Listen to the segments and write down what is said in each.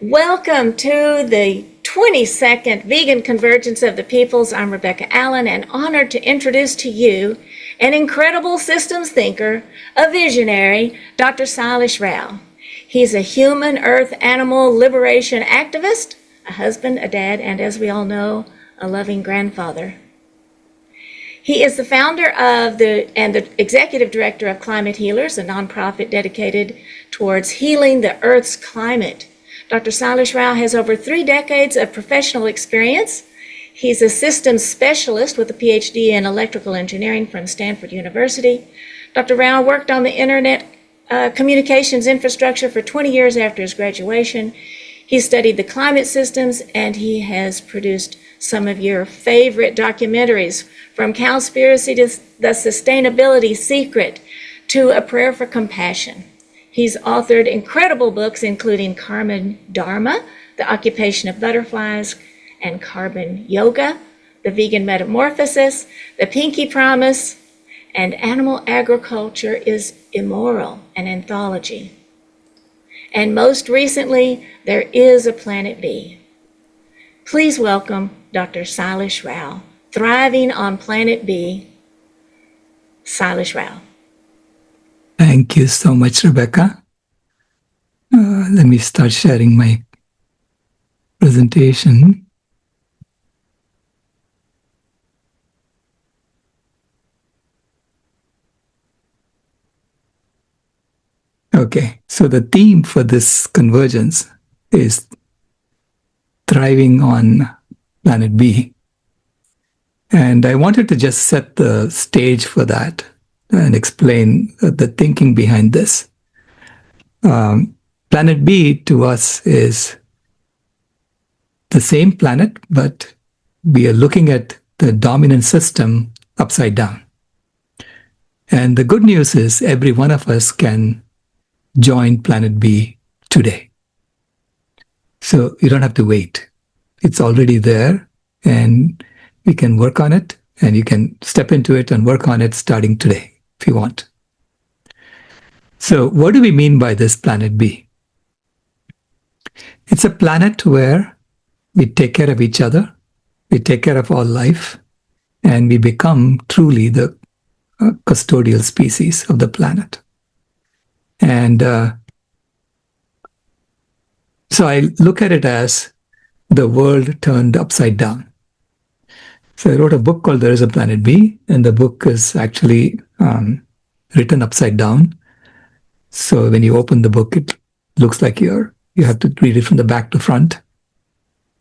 Welcome to the 22nd Vegan Convergence of the Peoples. I'm Rebecca Allen and honored to introduce to you an incredible systems thinker, a visionary, Dr. Sailesh Rao. He's a human, earth, animal liberation activist, a husband, a dad, and as we all know, a loving grandfather. He is the founder of the executive director of Climate Healers, a nonprofit dedicated towards healing the Earth's climate. Dr. Silish Rao has over 3 decades of professional experience. He's a systems specialist with a PhD in electrical engineering from Stanford University. Dr. Rao worked on the internet communications infrastructure for 20 years after his graduation. He studied the climate systems, and he has produced some of your favorite documentaries, from Cowspiracy to The Sustainability Secret to A Prayer for Compassion. He's authored incredible books, including Carbon Dharma, The Occupation of Butterflies, and Carbon Yoga, The Vegan Metamorphosis, The Pinky Promise, and Animal Agriculture is Immoral, an anthology. And most recently, There is a Planet B. Please welcome Dr. Sailesh Rao, thriving on Planet B. Sailesh Rao. Thank you so much, Rebecca. Let me start sharing my presentation. Okay, so the theme for this convergence is thriving on Planet B. And I wanted to just set the stage for that and explain the thinking behind this. Planet B to us is the same planet, but we are looking at the dominant system upside down. And the good news is every one of us can join Planet B today. So you don't have to wait. It's already there, and we can work on it, and you can step into it and work on it starting today if you want. So what do we mean by this Planet B? It's a planet where we take care of each other, we take care of all life, and we become truly the custodial species of the planet. And so I look at it as the world turned upside down. So I wrote a book called There is a Planet B, and the book is actually written upside down. So when you open the book, it looks like you have to read it from the back to front.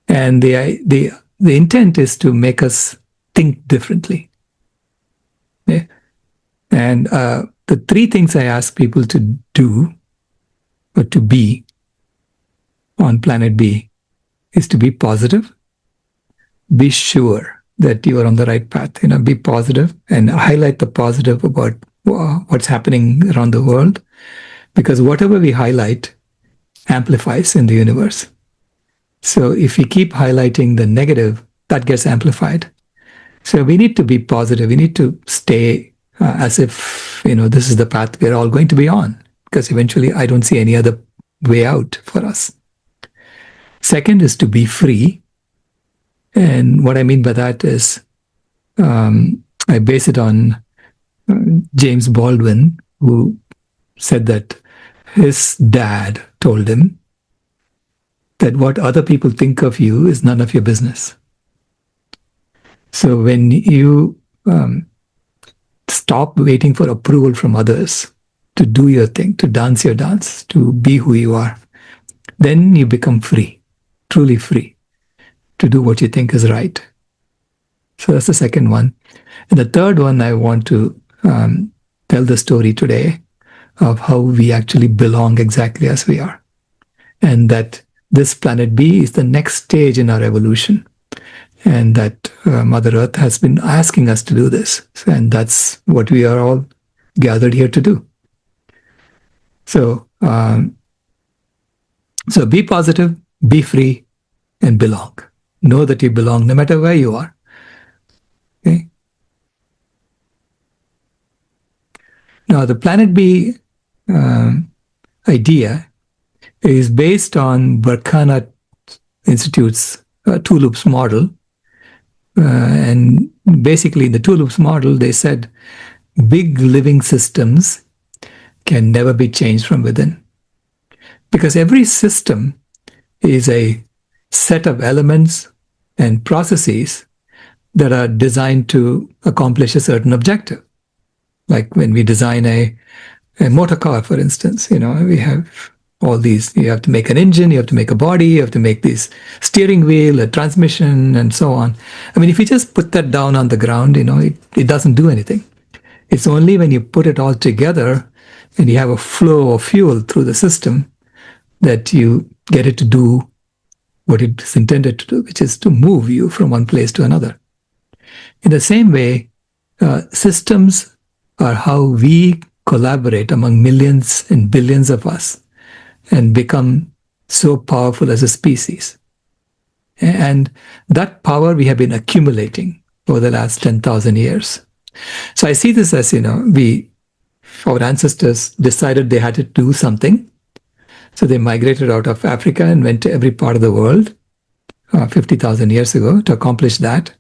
And the intent is to make us think differently. Yeah? And the 3 things I ask people to do or to be on Planet B is to be positive, be sure that you are on the right path. Be positive and highlight the positive about what's happening around the world, because whatever we highlight amplifies in the universe. So if we keep highlighting the negative, that gets amplified. So we need to be positive. We need to stay as if, this is the path we're all going to be on, because eventually I don't see any other way out for us. Second is to be free. And what I mean by that is I base it on James Baldwin, who said that his dad told him that what other people think of you is none of your business. So when you stop waiting for approval from others to do your thing, to dance your dance, to be who you are, then you become free, truly free, to do what you think is right. So that's the second one. And the third one, I want to tell the story today of how we actually belong exactly as we are. And that this Planet B is the next stage in our evolution. And that Mother Earth has been asking us to do this. And that's what we are all gathered here to do. So, so be positive, be free, and belong. Know that you belong no matter where you are. Okay? Now, the Planet B idea is based on Berkana Institute's two loops model. And basically, in the two loops model, they said big living systems can never be changed from within. Because every system is a set of elements and processes that are designed to accomplish a certain objective. Like when we design a motor car, for instance, we have all these. You have to make an engine, you have to make a body, you have to make this steering wheel, a transmission, and so on. I mean, if you just put that down on the ground, it doesn't do anything. It's only when you put it all together and you have a flow of fuel through the system that you get it to do what it's intended to do, which is to move you from one place to another. In the same way, systems are how we collaborate among millions and billions of us and become so powerful as a species. And that power we have been accumulating over the last 10,000 years. So I see this as, our ancestors decided they had to do something. So they migrated out of Africa and went to every part of the world 50,000 years ago to accomplish that.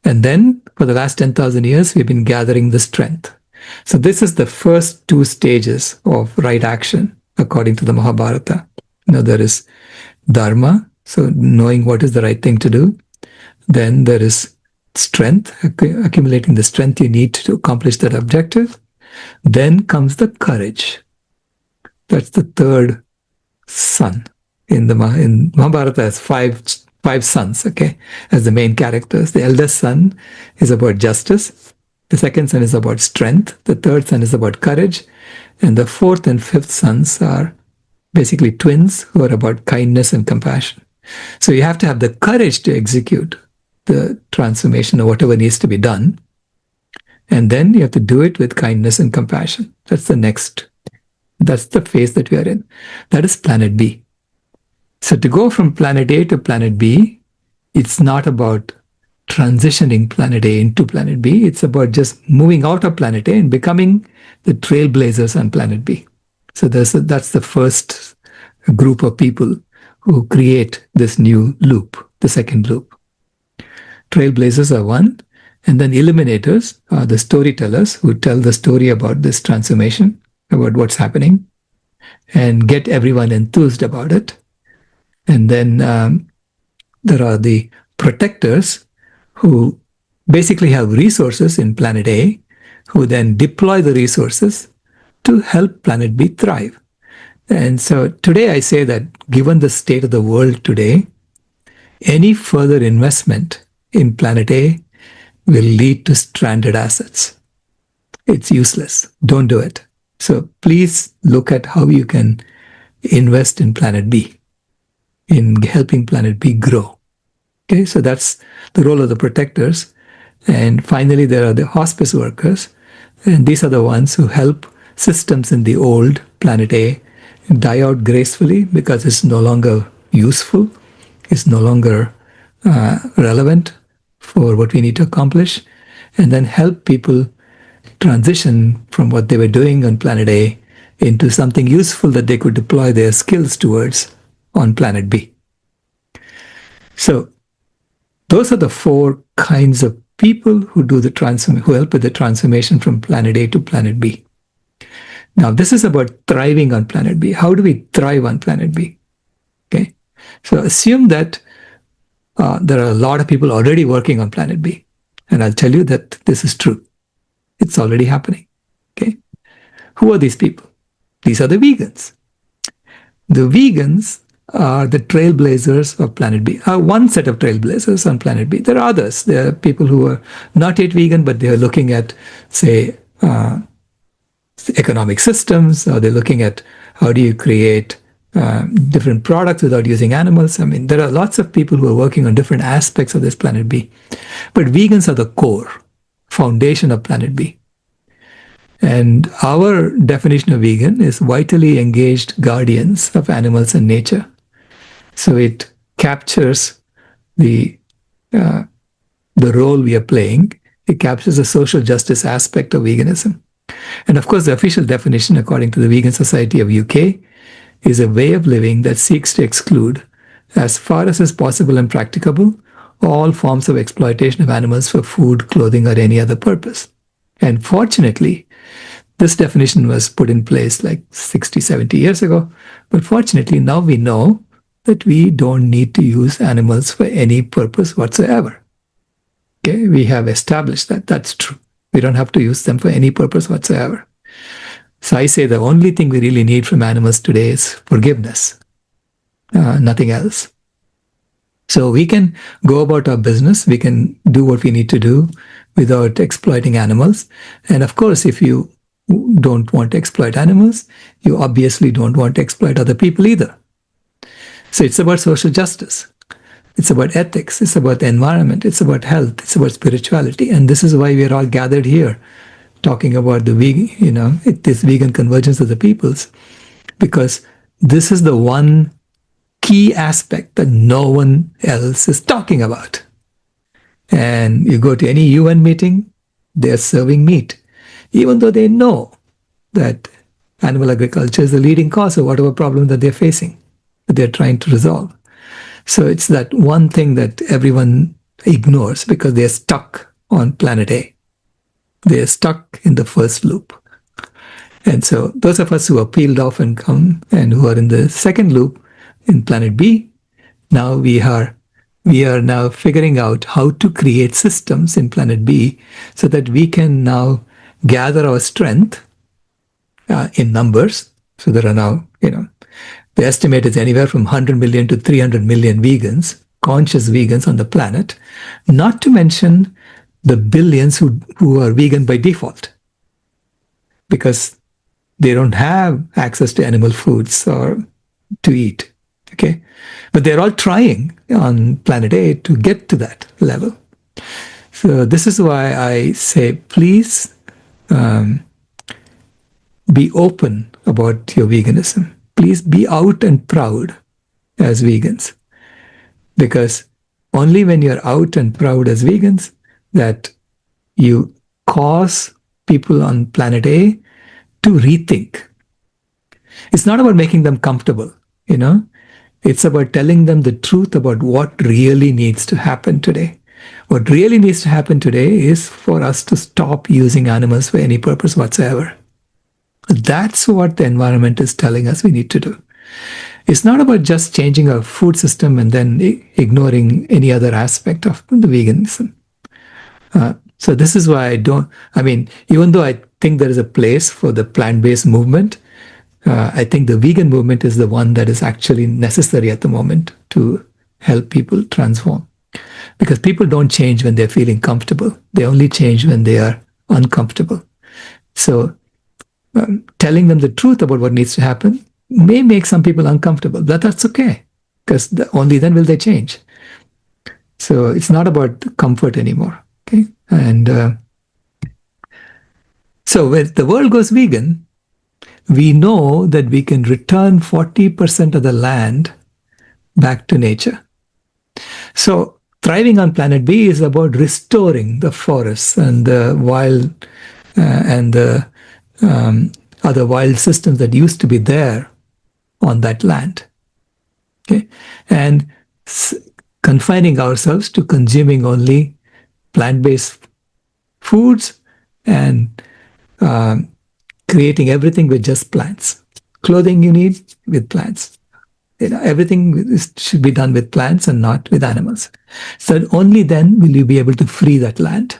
And then for the last 10,000 years, we've been gathering the strength. So this is the first two stages of right action, according to the Mahabharata. There is dharma, so knowing what is the right thing to do. Then there is strength, accumulating the strength you need to accomplish that objective. Then comes the courage. That's the third son. In Mahabharata has five sons, as the main characters. The eldest son is about justice. The second son is about strength. The third son is about courage. And the fourth and fifth sons are basically twins who are about kindness and compassion. So you have to have the courage to execute the transformation or whatever needs to be done. And then you have to do it with kindness and compassion. That's the phase that we are in. That is planet B. So to go from planet A to planet B, it's not about transitioning planet A into planet B. It's about just moving out of planet A and becoming the trailblazers on planet B. So that's the first group of people who create this new loop, the second loop. Trailblazers are one, and then Illuminators are the storytellers who tell the story about this transformation, about what's happening, and get everyone enthused about it. And then there are the protectors who basically have resources in planet A, who then deploy the resources to help planet B thrive. And so today I say that given the state of the world today, any further investment in planet A will lead to stranded assets. It's useless. Don't do it. So please look at how you can invest in planet B, in helping planet B grow. Okay, so that's the role of the protectors. And finally, there are the hospice workers. And these are the ones who help systems in the old planet A die out gracefully because it's no longer useful, it's no longer relevant for what we need to accomplish, and then help people transition from what they were doing on planet A into something useful that they could deploy their skills towards on planet B. So those are the four kinds of people who do who help with the transformation from planet A to planet B. Now, this is about thriving on planet B. How do we thrive on planet B? Okay, so assume that there are a lot of people already working on planet B, and I'll tell you that this is true. It's already happening. Okay, who are these people? These are the vegans. The vegans are the trailblazers of planet B. One set of trailblazers on planet B. There are others. There are people who are not yet vegan, but they are looking at, say, economic systems, or they're looking at how do you create different products without using animals. I mean, there are lots of people who are working on different aspects of this planet B. But vegans are the core, foundation of planet B. And our definition of vegan is vitally engaged guardians of animals and nature. So it captures the role we are playing. It captures the social justice aspect of veganism. And of course, the official definition, according to the Vegan Society of UK, is a way of living that seeks to exclude, as far as is possible and practicable, all forms of exploitation of animals for food, clothing, or any other purpose. And fortunately, this definition was put in place like 60, 70 years ago. But fortunately, now we know that we don't need to use animals for any purpose whatsoever. Okay, we have established that that's true. We don't have to use them for any purpose whatsoever. So I say the only thing we really need from animals today is forgiveness, nothing else. So we can go about our business, we can do what we need to do without exploiting animals. And of course, if you don't want to exploit animals, you obviously don't want to exploit other people either. So it's about social justice. It's about ethics. It's about the environment. It's about health. It's about spirituality. And this is why we're all gathered here talking about the vegan, this vegan convergence of the peoples, because this is the one key aspect that no one else is talking about. And you go to any UN meeting, they're serving meat, even though they know that animal agriculture is the leading cause of whatever problem that they're facing, that they're trying to resolve. So it's that one thing that everyone ignores because they're stuck on planet A. They're stuck in the first loop. And so those of us who are peeled off and come and who are in the second loop in planet B, now we are now figuring out how to create systems in planet B so that we can now gather our strength in numbers. So there are now, the estimate is anywhere from 100 million to 300 million vegans, conscious vegans on the planet, not to mention the billions who are vegan by default because they don't have access to animal foods or to eat. Okay, but they're all trying on planet A to get to that level. So this is why I say, please be open about your veganism. Please be out and proud as vegans, because only when you're out and proud as vegans that you cause people on planet A to rethink. It's not about making them comfortable, It's about telling them the truth about what really needs to happen today. What really needs to happen today is for us to stop using animals for any purpose whatsoever. That's what the environment is telling us we need to do. It's not about just changing our food system and then ignoring any other aspect of the veganism. So this is why even though I think there is a place for the plant-based movement, I think the vegan movement is the one that is actually necessary at the moment to help people transform. Because people don't change when they're feeling comfortable. They only change when they are uncomfortable. So telling them the truth about what needs to happen may make some people uncomfortable, but that's okay, because only then will they change. So it's not about comfort anymore. Okay, and so when the world goes vegan, we know that we can return 40% of the land back to nature. So thriving on planet B is about restoring the forests and the wild and the other wild systems that used to be there on that land. Okay, and confining ourselves to consuming only plant-based foods and creating everything with just plants. Clothing you need with plants. Everything should be done with plants and not with animals. So only then will you be able to free that land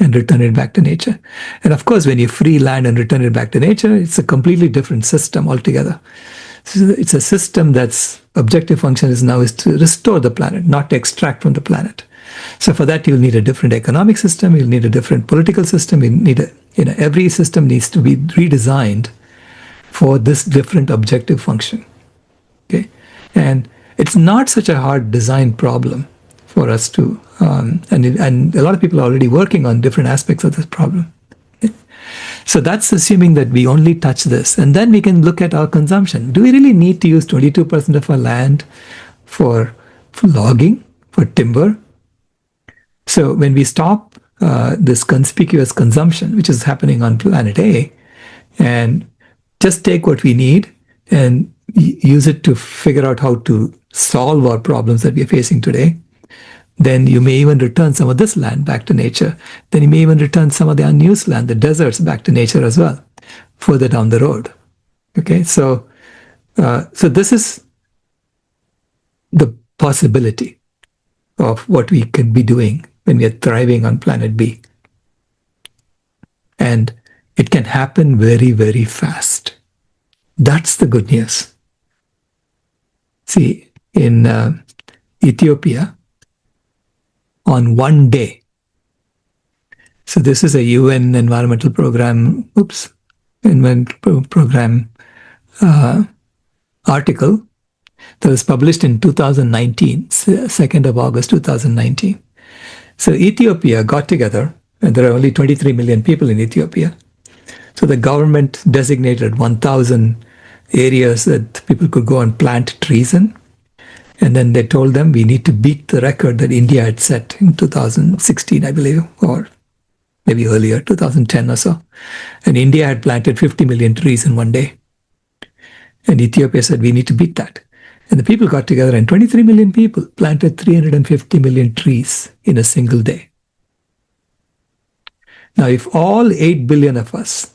and return it back to nature. And of course, when you free land and return it back to nature, it's a completely different system altogether. So it's a system that's objective function is to restore the planet, not to extract from the planet. So for that, you'll need a different economic system. You'll need a different political system. You need every system needs to be redesigned for this different objective function. Okay, and it's not such a hard design problem for us to, and a lot of people are already working on different aspects of this problem. Okay? So that's assuming that we only touch this, and then we can look at our consumption. Do we really need to use 22% of our land for logging, for timber? So when we stop this conspicuous consumption, which is happening on planet A, and just take what we need and use it to figure out how to solve our problems that we are facing today, then you may even return some of this land back to nature. Then you may even return some of the unused land, the deserts, back to nature as well, further down the road. Okay, so this is the possibility of what we could be doing when we are thriving on planet B. And it can happen very, very fast. That's the good news. See, in Ethiopia, on one day, so this is a UN environmental program, article that was published in 2019, 2nd of August 2019. So Ethiopia got together, and there are only 23 million people in Ethiopia. So the government designated 1,000 areas that people could go and plant trees in. And then they told them we need to beat the record that India had set in 2016, I believe, or maybe earlier, 2010 or so. And India had planted 50 million trees in one day. And Ethiopia said, we need to beat that. And the people got together, and 23 million people planted 350 million trees in a single day. Now, if all 8 billion of us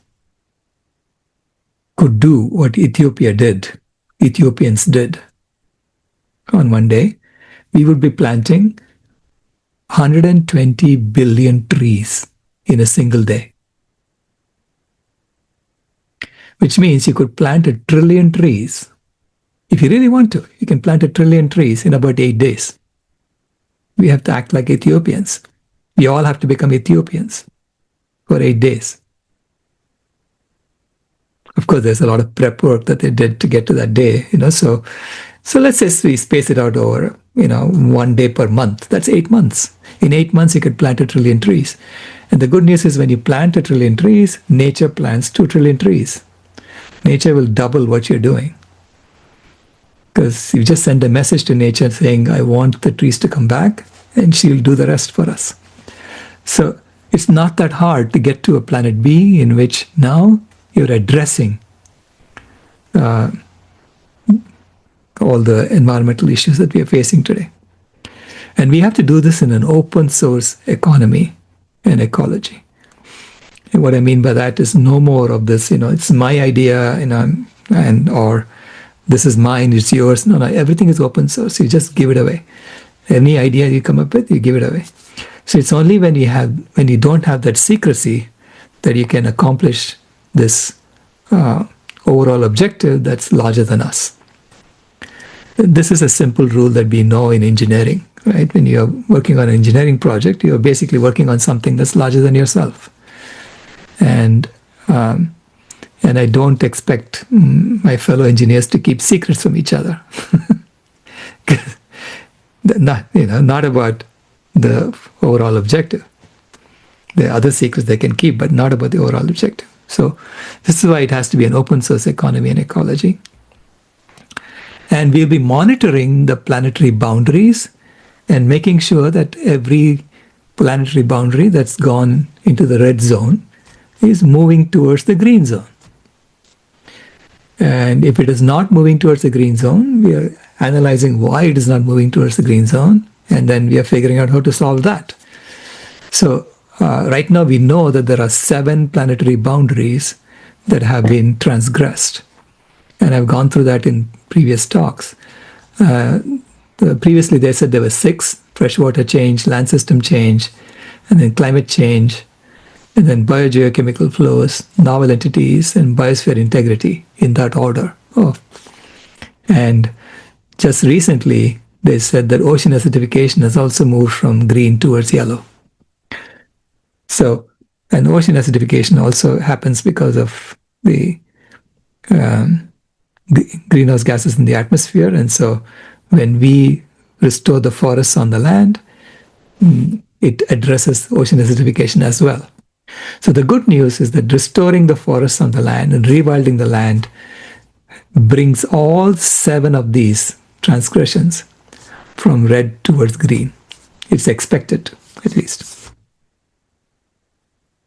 could do what Ethiopians did on one day, we would be planting 120 billion trees in a single day. Which means you could plant 1 trillion trees. If you really want to, you can plant 1 trillion trees in about 8 days. We have to act like Ethiopians. We all have to become Ethiopians for 8 days. Of course, there's a lot of prep work that they did to get to that day, so let's say we space it out over, 1 day per month. That's 8 months. In 8 months, you could plant 1 trillion trees. And the good news is when you plant 1 trillion trees, nature plants 2 trillion trees. Nature will double what you're doing. Because you just send a message to nature saying, I want the trees to come back, and she'll do the rest for us. So it's not that hard to get to a planet B in which now you're addressing all the environmental issues that we are facing today. And we have to do this in an open source economy and ecology. And what I mean by that is no more of this, it's my idea, or this is mine, it's yours. No, everything is open source. You just give it away. Any idea you come up with, you give it away. So it's only when you don't have that secrecy that you can accomplish this overall objective that's larger than us. This is a simple rule that we know in engineering, right? When you're working on an engineering project, you're basically working on something that's larger than yourself. And I don't expect my fellow engineers to keep secrets from each other. Not about the overall objective. There are other secrets they can keep, but not about the overall objective. So this is why it has to be an open source economy and ecology. And we'll be monitoring the planetary boundaries and making sure that every planetary boundary that's gone into the red zone is moving towards the green zone. And if it is not moving towards the green zone, we are analyzing why it is not moving towards the green zone, and then we are figuring out how to solve that. So right now we know that there are 7 planetary boundaries that have been transgressed. And I've gone through that in previous talks. Previously they said there were 6: freshwater change, land system change, and then climate change, and then biogeochemical flows, novel entities, and biosphere integrity, in that order. And just recently they said that ocean acidification has also moved from green towards yellow. So, and ocean acidification also happens because of the greenhouse gases in the atmosphere. And so when we restore the forests on the land, it addresses ocean acidification as well. So the good news is that restoring the forests on the land and rewilding the land brings all 7 of these transgressions from red towards green. It's expected, at least.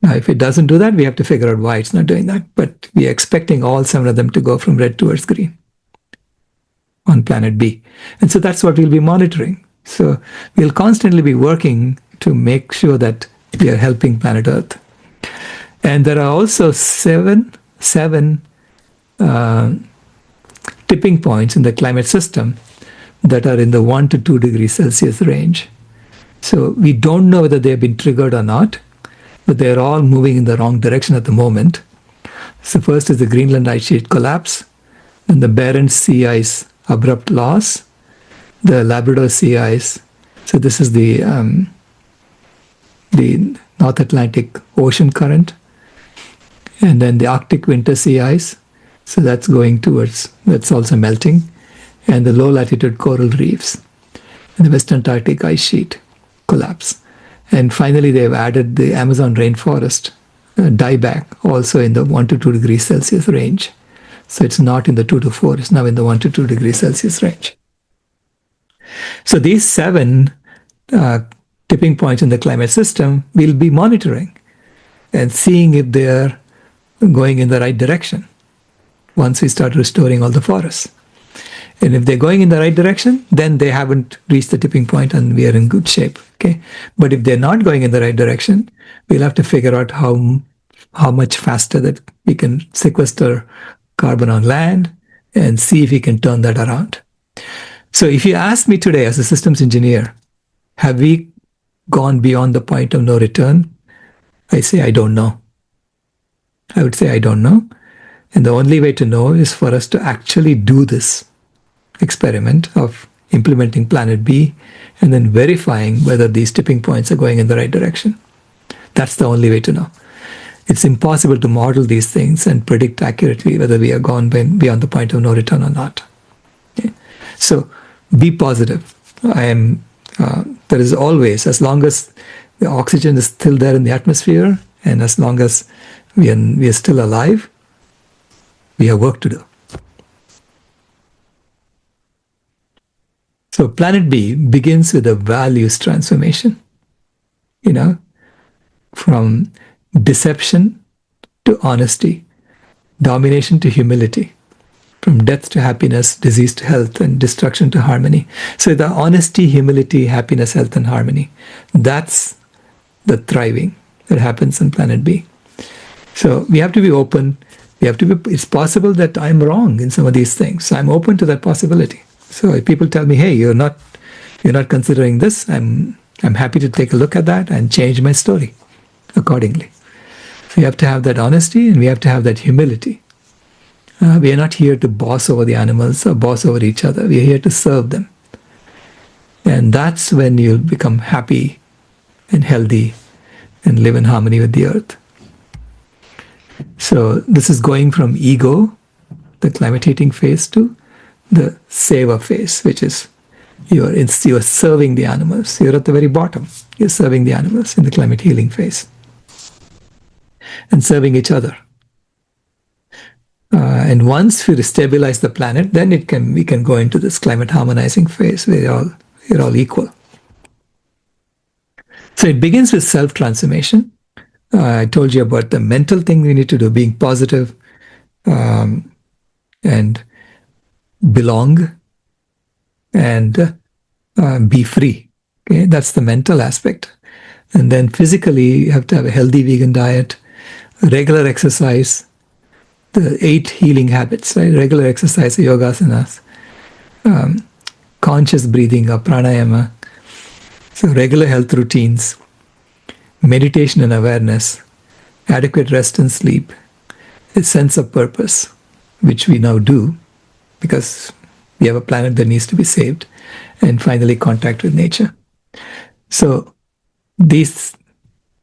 Now, if it doesn't do that, we have to figure out why it's not doing that. But we are expecting all 7 of them to go from red towards green. on planet B. And so that's what we'll be monitoring. So we'll constantly be working to make sure that we are helping planet Earth. And there are also seven tipping points in the climate system that are in the 1 to 2 degrees Celsius range. So we don't know whether they have been triggered or not, but they're all moving in the wrong direction at the moment. So first is the Greenland ice sheet collapse, then the Barents Sea ice abrupt loss, the Labrador Sea ice. So this is the North Atlantic Ocean current, and then the Arctic winter sea ice. So that's also melting, and the low latitude coral reefs, and the West Antarctic ice sheet collapse. And finally, they've added the Amazon rainforest dieback also in the 1 to 2 degrees Celsius range. So it's not in the 2 to 4, it's now in the 1 to 2 degrees Celsius range. So these 7 tipping points in the climate system we'll be monitoring and seeing if they're going in the right direction once we start restoring all the forests. And if they're going in the right direction, then they haven't reached the tipping point and we are in good shape. Okay. But if they're not going in the right direction, we'll have to figure out how much faster that we can sequester carbon on land and see if we can turn that around. So if you ask me today as a systems engineer, have we gone beyond the point of no return? I say, I don't know. I would say, I don't know. And the only way to know is for us to actually do this experiment of implementing Planet B and then verifying whether these tipping points are going in the right direction. That's the only way to know. It's impossible to model these things and predict accurately whether we are gone beyond the point of no return or not. Okay? So be positive. There is always, as long as the oxygen is still there in the atmosphere and as long as we are still alive, we have work to do. So Planet B begins with a values transformation, from deception to honesty, domination to humility, from death to happiness, disease to health, and destruction to harmony. So the honesty, humility, happiness, health, and harmony, that's the thriving that happens on Planet B. So we have to be open. It's possible that I'm wrong in some of these things. So I'm open to that possibility. So if people tell me, hey, you're not considering this, I'm happy to take a look at that and change my story accordingly. So you have to have that honesty and we have to have that humility. We are not here to boss over the animals or boss over each other. We are here to serve them. And that's when you'll become happy and healthy and live in harmony with the earth. So this is going from ego, the climate heating phase, to the saver phase, which is you're serving the animals. You're at the very bottom. You're serving the animals in the climate healing phase and serving each other. And once we stabilize the planet, then we can go into this climate harmonizing phase where you're all equal. So it begins with self-transformation. I told you about the mental thing we need to do, being positive and belong and be free. Okay, that's the mental aspect. And then physically, you have to have a healthy vegan diet, regular exercise, the 8 healing habits, right? Regular exercise, yogasanas, conscious breathing or pranayama, so regular health routines, meditation and awareness, adequate rest and sleep, a sense of purpose, which we now do because we have a planet that needs to be saved, and finally contact with nature. So these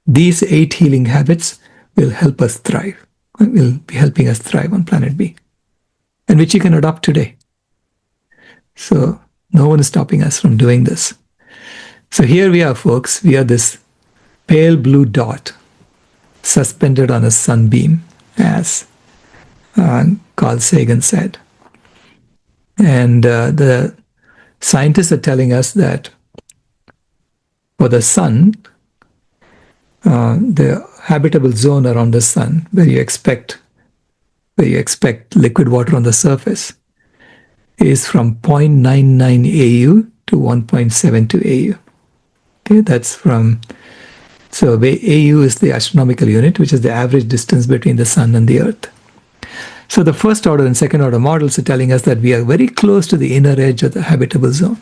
8 healing habits will help us thrive, will be helping us thrive on Planet B, and which you can adopt today. So no one is stopping us from doing this. So here we are, folks. We are this pale blue dot suspended on a sunbeam, as Carl Sagan said. And the scientists are telling us that for the sun, the habitable zone around the sun, where you expect liquid water on the surface, is from 0.99 AU to 1.72 AU. Okay, that's from, so AU is the astronomical unit, which is the average distance between the sun and the earth. So the first order and second order models are telling us that we are very close to the inner edge of the habitable zone.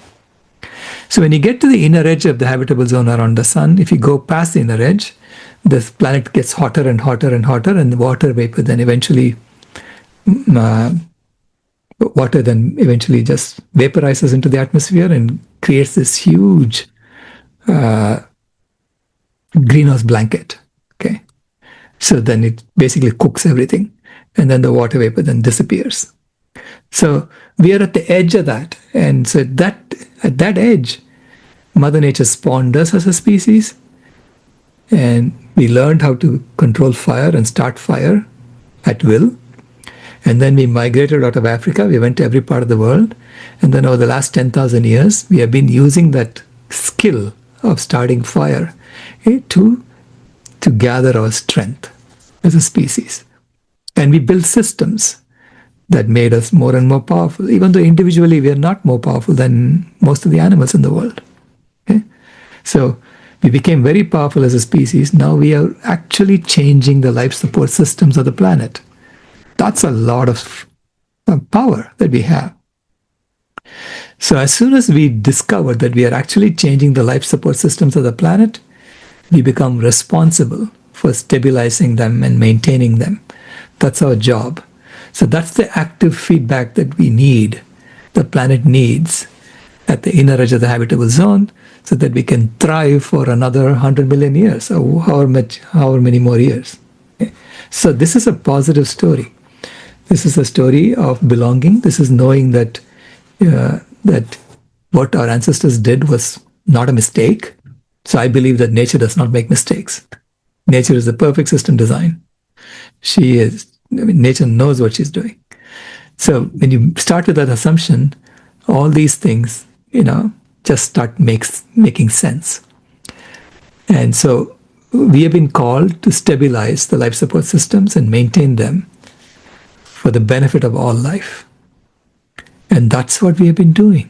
So when you get to the inner edge of the habitable zone around the sun, if you go past the inner edge, the planet gets hotter and hotter and hotter, and the water vapor then eventually just vaporizes into the atmosphere and creates this huge greenhouse blanket. Okay, so then it basically cooks everything, and then the water vapor then disappears. So we are at the edge of that, and so at that edge, Mother Nature spawned us as a species, and we learned how to control fire and start fire at will. And then we migrated out of Africa. We went to every part of the world. And then over the last 10,000 years, we have been using that skill of starting fire to gather our strength as a species. And we built systems that made us more and more powerful, even though individually we are not more powerful than most of the animals in the world. Okay? So we became very powerful as a species. Now we are actually changing the life support systems of the planet. That's a lot of power that we have. So as soon as we discover that we are actually changing the life support systems of the planet, we become responsible for stabilizing them and maintaining them. That's our job. So that's the active feedback that we need, the planet needs at the inner edge of the habitable zone, so that we can thrive for another 100 million years, or however many more years. Okay? So this is a positive story. This is a story of belonging. This is knowing that that what our ancestors did was not a mistake. So I believe that nature does not make mistakes. Nature is the perfect system design. Nature knows what she's doing. So when you start with that assumption, all these things, just start making sense. And so we have been called to stabilize the life support systems and maintain them for the benefit of all life. And that's what we have been doing.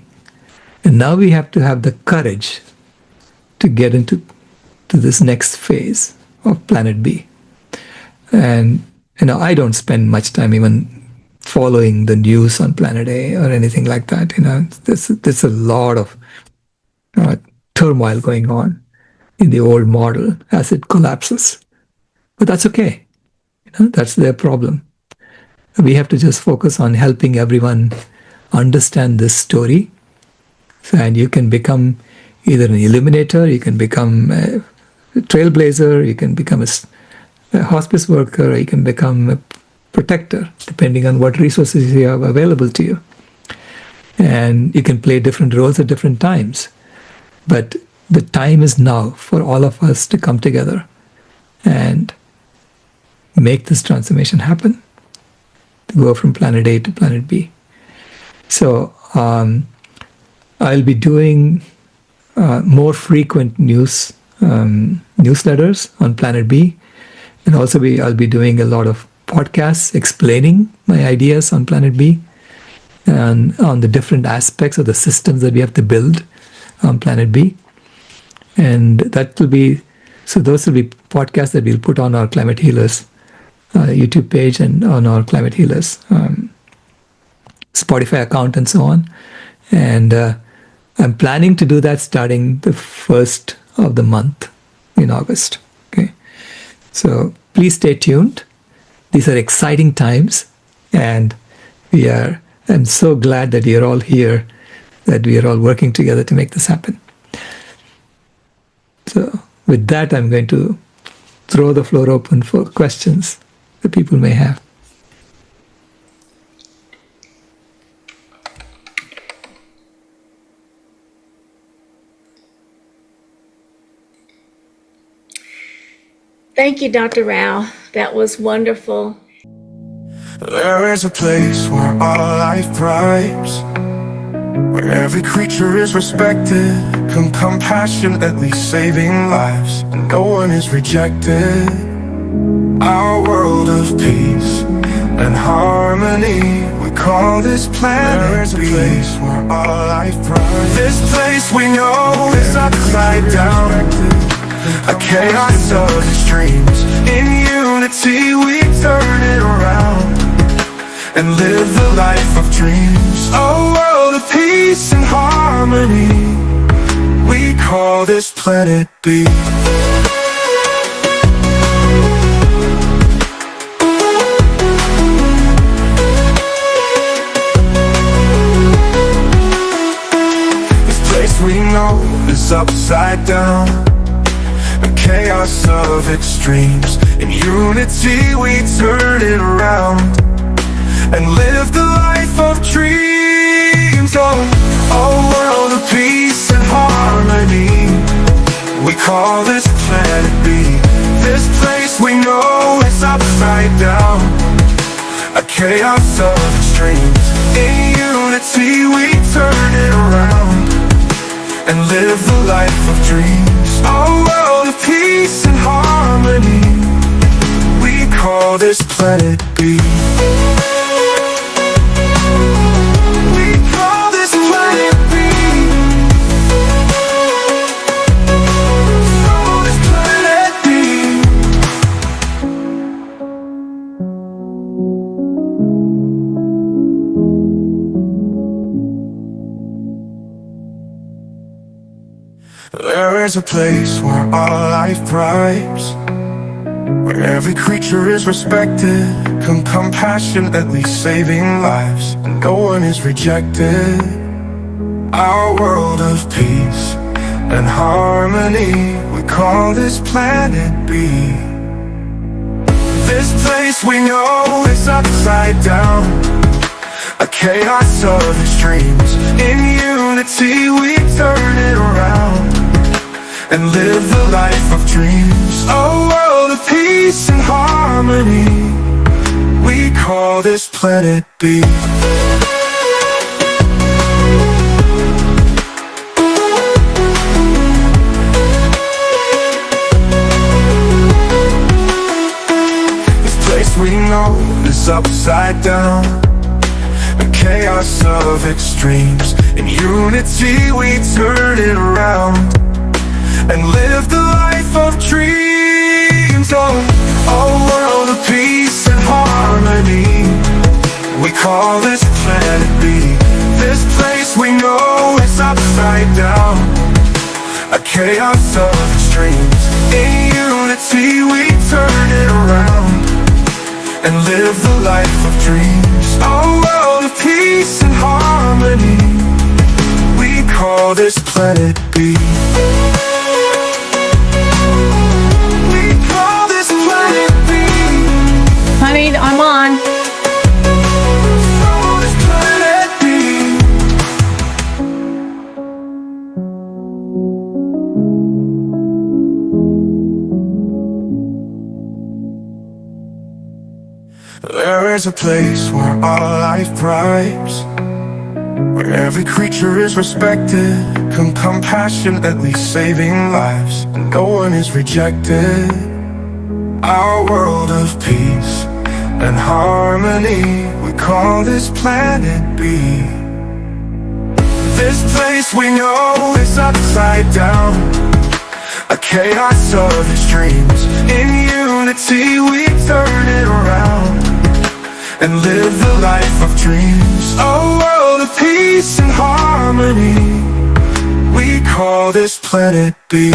And now we have to have the courage to get into this next phase of Planet B. And I don't spend much time even following the news on Planet A or anything like that. There's a lot of turmoil going on in the old model as it collapses. But that's okay. That's their problem. We have to just focus on helping everyone understand this story. And you can become either an illuminator, you can become a trailblazer, you can become a hospice worker, or you can become a protector, depending on what resources you have available to you. And you can play different roles at different times. But the time is now for all of us to come together and make this transformation happen, to go from Planet A to Planet B. So I'll be doing more frequent newsletters on Planet B, and also I'll be doing a lot of podcasts explaining my ideas on Planet B and on the different aspects of the systems that we have to build on Planet B. And those will be podcasts that we'll put on our Climate Healers YouTube page and on our Climate Healers Spotify account and so on. And I'm planning to do that starting the first of the month in August. Okay, so please stay tuned. These are exciting times, and I'm so glad that you're all here, that we are all working together to make this happen. So with that, I'm going to throw the floor open for questions that people may have. Thank you, Dr. Rao. That was wonderful. There is a place where all life thrives, where every creature is respected, compassionately saving lives, and no one is rejected. Our world of peace and harmony, we call this planet There's a place where all life thrives. This place we know is upside down, a chaos of extremes. In unity we turn it around and live the life of dreams. A world of peace and harmony, we call this planet B. We know is upside down, a chaos of extremes. In unity we turn it around and live the life of dreams. Oh, a world of peace and harmony, we call this planet B. This place we know is upside down, a chaos of extremes. In unity we turn it around and live the life of dreams. A world of peace and harmony, we call this planet B. We call this planet B. Call this planet B. There is a place where all life thrives, where every creature is respected, compassionately saving lives, and no one is rejected. Our world of peace and harmony, we call this planet B. This place we know is upside down, a chaos of extremes. In unity we turn it around and live the life of dreams. A world of peace and harmony, we call this planet B. This place we know is upside down, a chaos of extremes. In unity we turn it around and live the life of dreams. Oh, a world of peace and harmony, we call this planet B. This place we know is upside down, a chaos of extremes. In unity we turn it around and live the life of dreams. A world of peace and harmony, we call this planet B. Honey, I'm on. There is a place where all life thrives, where every creature is respected, compassionately saving lives, and no one is rejected. Our world of peace and harmony, we call this planet B. This place we know is upside down, a chaos of extremes. In unity we turn it around and live the life of dreams. A world of peace and harmony, we call this planet B.